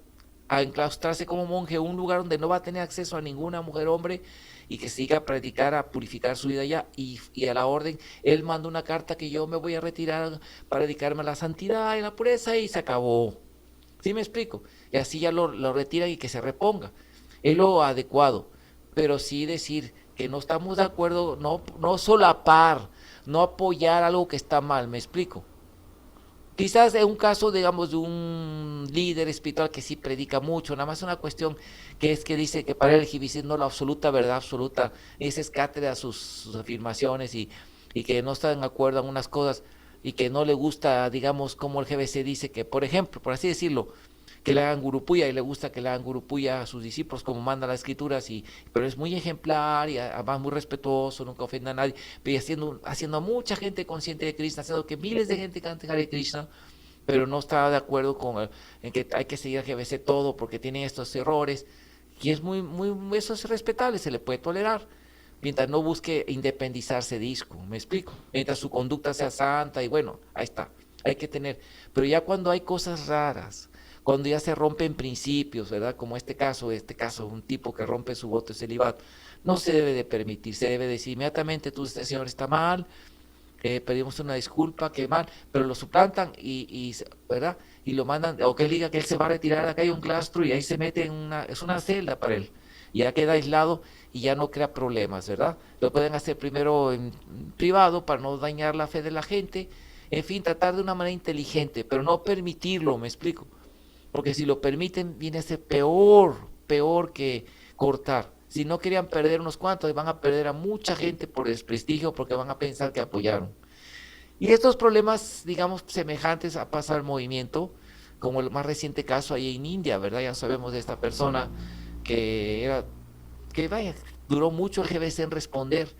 a enclaustrarse como monje a un lugar donde no va a tener acceso a ninguna mujer o hombre y que siga a predicar, a purificar su vida allá. Y a la orden, él manda una carta que yo me voy a retirar para dedicarme a la santidad y la pureza y se acabó. ¿Sí me explico? y así ya lo retiran y que se reponga. Es lo adecuado, pero sí decir que no estamos de acuerdo, no solapar, no apoyar algo que está mal, ¿me explico? Quizás es un caso, digamos, de un líder espiritual que sí predica mucho, nada más una cuestión que es que dice que para el LGBT no la absoluta verdad absoluta, esa es cátedra sus afirmaciones y que no está de acuerdo en unas cosas y que no le gusta, digamos, como el GBC dice que, por ejemplo, por así decirlo, que le hagan gurupuya y le gusta que le hagan gurupuya a sus discípulos como manda las escrituras, pero es muy ejemplar y además muy respetuoso, nunca ofende a nadie, pero haciendo a mucha gente consciente de Krishna, haciendo que miles de gente cante Hare Krishna, pero no está de acuerdo en que hay que seguir a GBC todo porque tiene estos errores, y es eso es respetable, se le puede tolerar, mientras no busque independizarse disco, me explico, mientras su conducta sea santa y bueno, ahí está, hay que tener, pero ya cuando hay cosas raras, cuando ya se rompen principios, ¿verdad? Como este caso, un tipo que rompe su voto de celibato, no se debe de permitir, se debe decir inmediatamente, tú, este señor está mal, pedimos una disculpa, que mal, pero lo suplantan ¿verdad? Y lo mandan, o que él diga que él se va a retirar, acá hay un claustro y ahí se mete es una celda para él, y ya queda aislado y ya no crea problemas, ¿verdad? Lo pueden hacer primero en privado para no dañar la fe de la gente, en fin, tratar de una manera inteligente, pero no permitirlo, me explico, porque si lo permiten viene a ser peor que cortar. Si no querían perder unos cuantos, van a perder a mucha gente por desprestigio porque van a pensar que apoyaron. Y estos problemas, digamos, semejantes a pasar al movimiento, como el más reciente caso ahí en India, ¿verdad? Ya sabemos de esta persona que era, que vaya, duró mucho el GBC en responder.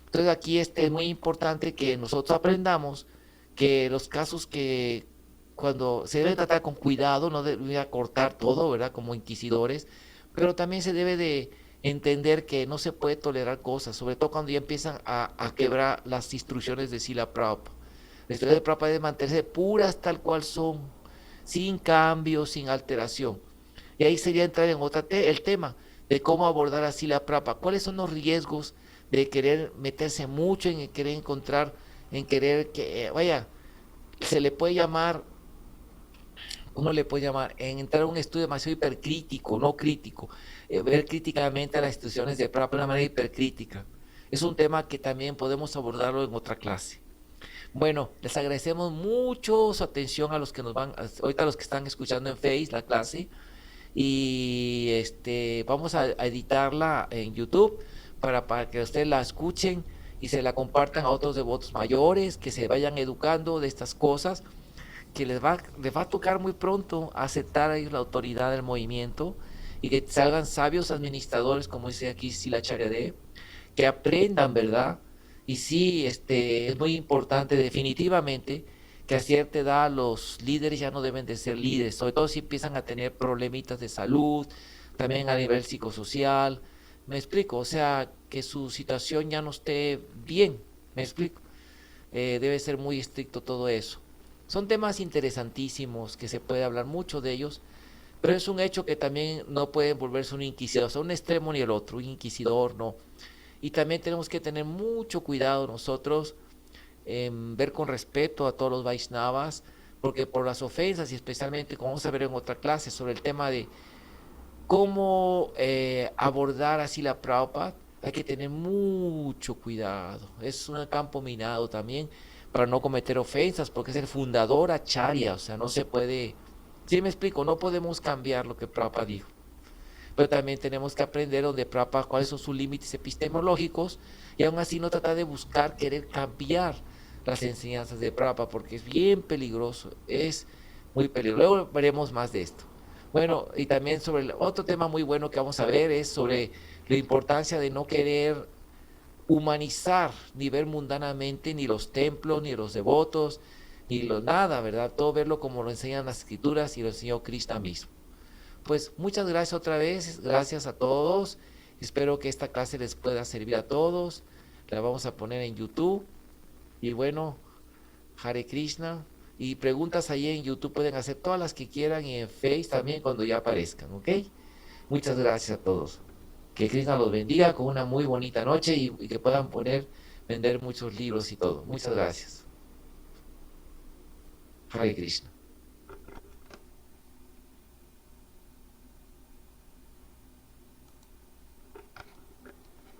Entonces aquí es muy importante que nosotros aprendamos que los casos que cuando se debe tratar con cuidado, no debe cortar todo, ¿verdad? Como inquisidores, pero también se debe de entender que no se puede tolerar cosas, sobre todo cuando ya empiezan a quebrar las instrucciones de Sila Prabhupada. La historia de Prabhupada debe mantenerse puras tal cual son, sin cambio, sin alteración. Y ahí sería entrar en el tema de cómo abordar así la Prabhupada. ¿Cuáles son los riesgos de querer meterse mucho en querer encontrar, en querer que, vaya, se le puede llamar, ¿cómo le puede llamar? En entrar a un estudio demasiado hipercrítico, no crítico, ver críticamente a las instituciones de Prabhupada de una manera hipercrítica. Es un tema que también podemos abordarlo en otra clase. Bueno, les agradecemos mucho su atención a los que nos van, ahorita a los que están escuchando en Face la clase, y vamos a editarla en YouTube para que ustedes la escuchen y se la compartan a otros devotos mayores, que se vayan educando de estas cosas, que les va a tocar muy pronto aceptar a ellos la autoridad del movimiento y que salgan sabios administradores, como dice aquí Silacharya D, que aprendan, ¿verdad? Y sí, es muy importante definitivamente que a cierta edad los líderes ya no deben de ser líderes, sobre todo si empiezan a tener problemitas de salud, también a nivel psicosocial, me explico, o sea, que su situación ya no esté bien, me explico, debe ser muy estricto todo eso. Son temas interesantísimos que se puede hablar mucho de ellos, pero es un hecho que también no puede volverse un inquisidor, o sea, un extremo ni el otro, un inquisidor no. Y también tenemos que tener mucho cuidado nosotros en ver con respeto a todos los Vaishnavas, porque por las ofensas y especialmente, como vamos a ver en otra clase, sobre el tema de cómo abordar así la Prabhupada, hay que tener mucho cuidado. Es un campo minado también para no cometer ofensas, porque es el fundador Acharya, o sea, no se puede, sí me explico, no podemos cambiar lo que Prabhupada dijo. Pero también tenemos que aprender donde Prabhupada, cuáles son sus límites epistemológicos, y aún así no tratar de buscar, querer cambiar las enseñanzas de Prabhupada, porque es bien peligroso, es muy peligroso. Luego veremos más de esto. Bueno, y también sobre otro tema muy bueno que vamos a ver es sobre la importancia de no querer humanizar ni ver mundanamente ni los templos, ni los devotos, ni nada, ¿verdad? Todo verlo como lo enseñan las escrituras y lo enseñó Krishna mismo. Pues muchas gracias otra vez, gracias a todos. Espero que esta clase les pueda servir a todos. La vamos a poner en YouTube. Y bueno, Hare Krishna. Y preguntas ahí en YouTube pueden hacer todas las que quieran y en Face también cuando ya aparezcan, ¿ok? Muchas gracias a todos. Que Krishna los bendiga con una muy bonita noche y que puedan vender muchos libros y todo. Muchas gracias. Hare Krishna.